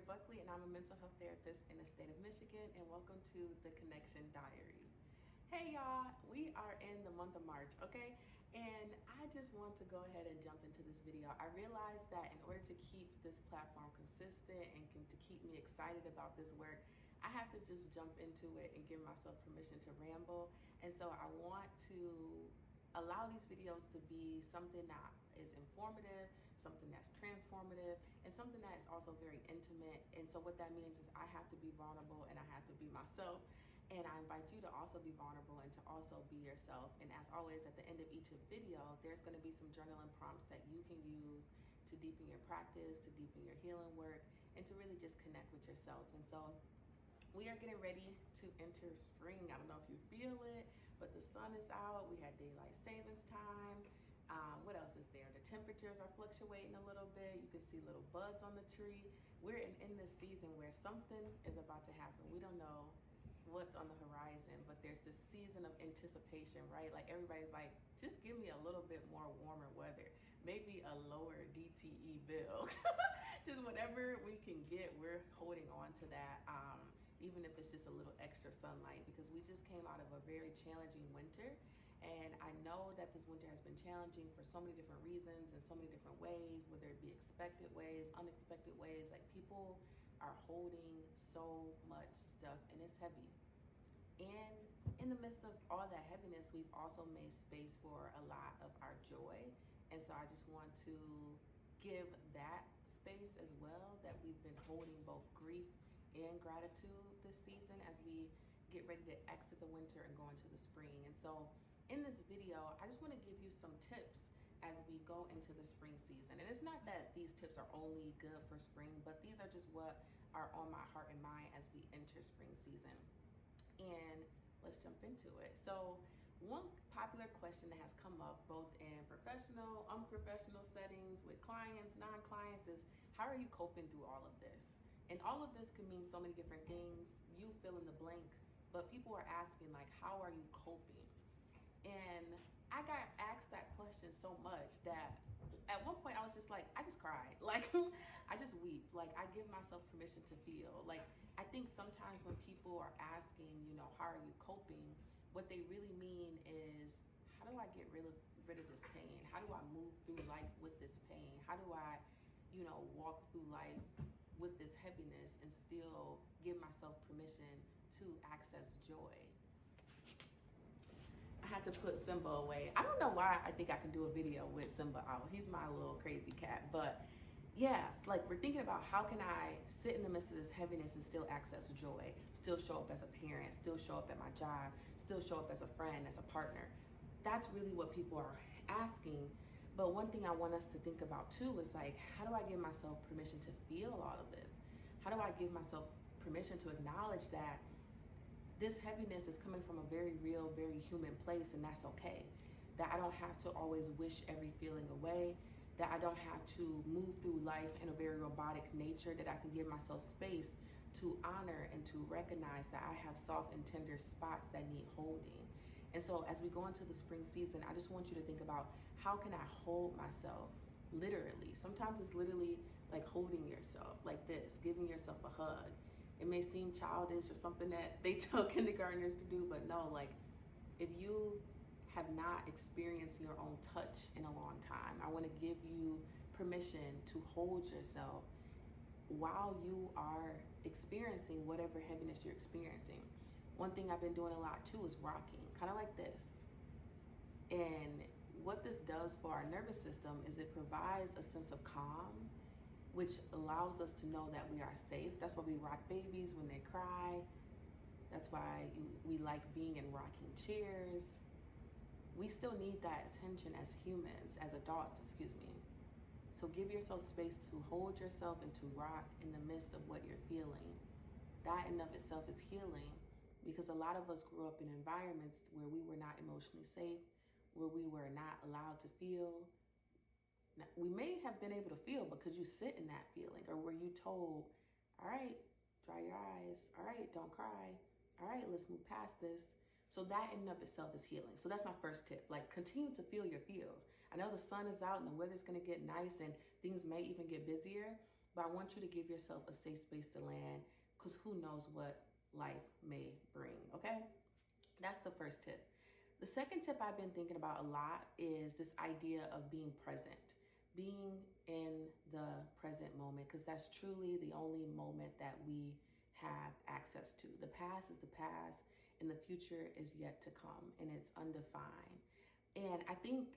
Buckley, and I'm a mental health therapist in the state of Michigan, and welcome to the Connection Diaries. Hey y'all, we are in the month of March, okay? And I just want to go ahead and jump into this video. I realized that in order to keep this platform consistent and to keep me excited about this work, I have to just jump into it and give myself permission to ramble. And so I want to allow these videos to be something that is informative, something that's transformative, and something that is also very intimate. And so what that means is I have to be vulnerable and I have to be myself. And I invite you to also be vulnerable and to also be yourself. And as always, at the end of each video, there's going to be some journaling prompts that you can use to deepen your practice, to deepen your healing work, and to really just connect with yourself. And so we are getting ready to enter spring. I don't know if you feel it, but the sun is out. We had daylight savings time. What else is there? The temperatures are fluctuating a little bit. You can see little buds on the tree. We're in this season where something is about to happen. We don't know what's on the horizon, but there's this season of anticipation, right? Like everybody's like, just give me a little bit more warmer weather, maybe a lower DTE bill. Just whatever we can get, we're holding on to that, even if it's just a little extra sunlight, because we just came out of a very challenging winter. And I know that this winter has been challenging for so many different reasons and so many different ways, whether it be expected ways, unexpected ways. Like people are holding so much stuff and it's heavy. And in the midst of all that heaviness, we've also made space for a lot of our joy. And so I just want to give that space as well, that we've been holding both grief and gratitude this season as we get ready to exit the winter and go into the spring. And so in this video, I just want to give you some tips as we go into the spring season. And it's not that these tips are only good for spring, but these are just what are on my heart and mind as we enter spring season. And let's jump into it. So one popular question that has come up both in professional, unprofessional settings with clients, non-clients is, how are you coping through all of this? And all of this can mean so many different things. You fill in the blank, but people are asking like, how are you coping? And I got asked that question so much that at one point I was just like, I just cried. Like, I just weep. Like, I give myself permission to feel. Like, I think sometimes when people are asking, you know, how are you coping? What they really mean is, how do I get rid of this pain? How do I move through life with this pain? How do I, you know, walk through life with this heaviness and still give myself permission to access joy? I had to put Simba away. I don't know why I think I can do a video with Simba out. He's my little crazy cat. But yeah, like we're thinking about how can I sit in the midst of this heaviness and still access joy, still show up as a parent, still show up at my job, still show up as a friend, as a partner. That's really what people are asking. But one thing I want us to think about too is like, how do I give myself permission to feel all of this? How do I give myself permission to acknowledge that this heaviness is coming from a very real, very human place, and that's okay. That I don't have to always wish every feeling away, that I don't have to move through life in a very robotic nature, that I can give myself space to honor and to recognize that I have soft and tender spots that need holding. And so as we go into the spring season, I just want you to think about, how can I hold myself? Literally. Sometimes it's literally like holding yourself like this, giving yourself a hug. It may seem childish or something that they tell kindergartners to do, but no, like if you have not experienced your own touch in a long time, I want to give you permission to hold yourself while you are experiencing whatever heaviness you're experiencing. One thing I've been doing a lot too is rocking, kind of like this. And what this does for our nervous system is it provides a sense of calm, which allows us to know that we are safe. That's why we rock babies when they cry. That's why we like being in rocking chairs. We still need that attention as humans, as adults, excuse me. So give yourself space to hold yourself and to rock in the midst of what you're feeling. That in of itself is healing, because a lot of us grew up in environments where we were not emotionally safe, where we were not allowed to feel. Now, we may have been able to feel because you sit in that feeling, or were you told, all right, dry your eyes. All right, don't cry. All right, let's move past this. So that in and of itself is healing. So that's my first tip. Like, continue to feel your feels. I know the sun is out and the weather's gonna get nice and things may even get busier, but I want you to give yourself a safe space to land, because who knows what life may bring, okay? That's the first tip. The second tip I've been thinking about a lot is this idea of being present, being in the present moment, because that's truly the only moment that we have access to. The past is the past, and the future is yet to come, and it's undefined. And I think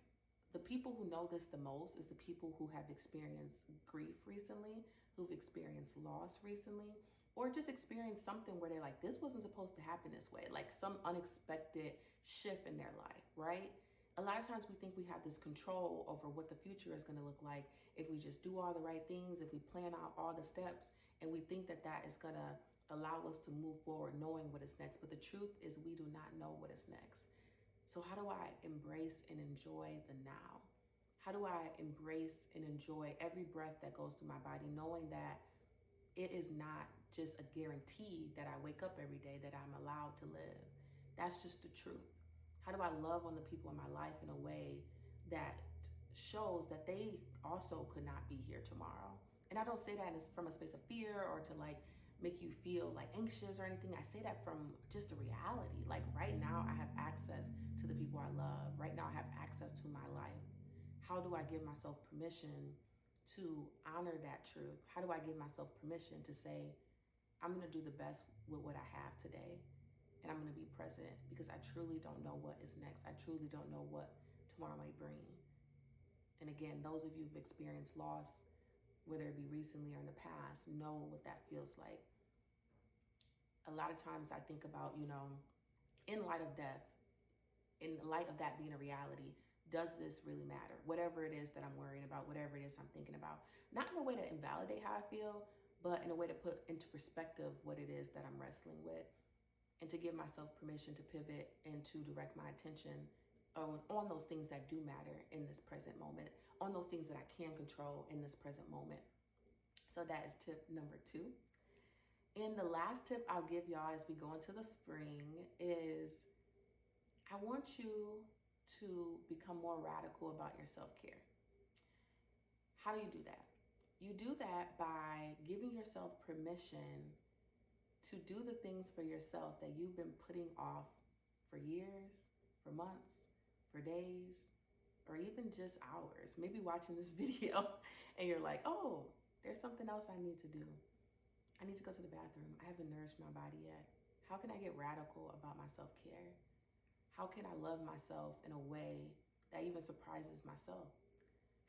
the people who know this the most is the people who have experienced grief recently, who've experienced loss recently, or just experienced something where they're like, this wasn't supposed to happen this way, like some unexpected shift in their life, right? A lot of times we think we have this control over what the future is going to look like if we just do all the right things, if we plan out all the steps, and we think that that is going to allow us to move forward knowing what is next. But the truth is we do not know what is next. So how do I embrace and enjoy the now? How do I embrace and enjoy every breath that goes through my body, knowing that it is not just a guarantee that I wake up every day, that I'm allowed to live. That's just the truth. How do I love on the people in my life in a way that shows that they also could not be here tomorrow? And I don't say that from a space of fear or to like make you feel like anxious or anything. I say that from just the reality. Like right now I have access to the people I love. Right now I have access to my life. How do I give myself permission to honor that truth? How do I give myself permission to say, I'm gonna do the best with what I have today, and I'm gonna be present, because I truly don't know what is next. I truly don't know what tomorrow may bring. And again, those of you who've experienced loss, whether it be recently or in the past, know what that feels like. A lot of times I think about, in light of death, in light of that being a reality, does this really matter? Whatever it is that I'm worrying about, whatever it is I'm thinking about, not in a way to invalidate how I feel, but in a way to put into perspective what it is that I'm wrestling with, and to give myself permission to pivot and to direct my attention on those things that do matter in this present moment, on those things that I can control in this present moment. So that is tip number 2. And the last tip I'll give y'all as we go into the spring is I want you to become more radical about your self-care. How do you do that? You do that by giving yourself permission to do the things for yourself that you've been putting off for years, for months, for days, or even just hours. Maybe watching this video and you're like, oh, there's something else I need to do. I need to go to the bathroom. I haven't nourished my body yet. How can I get radical about my self-care? How can I love myself in a way that even surprises myself?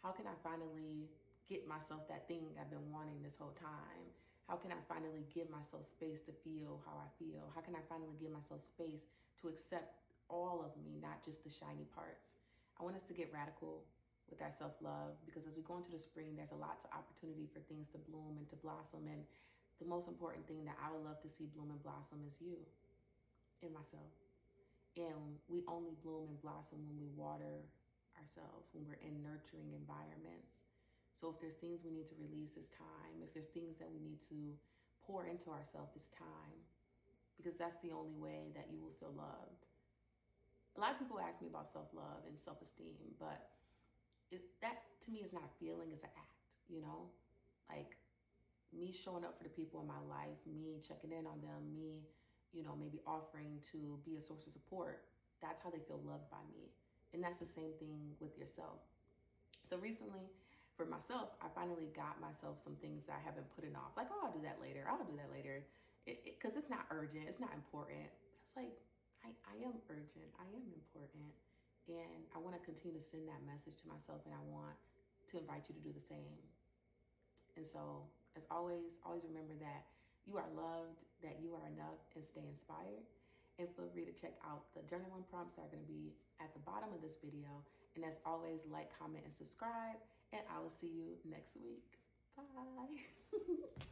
How can I finally get myself that thing I've been wanting this whole time? How can I finally give myself space to feel how I feel? How can I finally give myself space to accept all of me, not just the shiny parts? I want us to get radical with our self-love, because as we go into the spring, there's a lot of opportunity for things to bloom and to blossom. And the most important thing that I would love to see bloom and blossom is you and myself. And we only bloom and blossom when we water ourselves, when we're in nurturing environments. So if there's things we need to release, it's time. If there's things that we need to pour into ourselves, it's time. Because that's the only way that you will feel loved. A lot of people ask me about self-love and self-esteem, but that to me is not a feeling, it's an act, Like me showing up for the people in my life, me checking in on them, me maybe offering to be a source of support. That's how they feel loved by me. And that's the same thing with yourself. So recently, for myself, I finally got myself some things that I have been putting off. Like, oh, I'll do that later. Because it's not urgent. It's not important. But it's like, I am urgent. I am important. And I want to continue to send that message to myself. And I want to invite you to do the same. And so, as always remember that you are loved, that you are enough, and stay inspired. And feel free to check out the journaling prompts that are going to be at the bottom of this video. And as always, like, comment, and subscribe. And I will see you next week. Bye.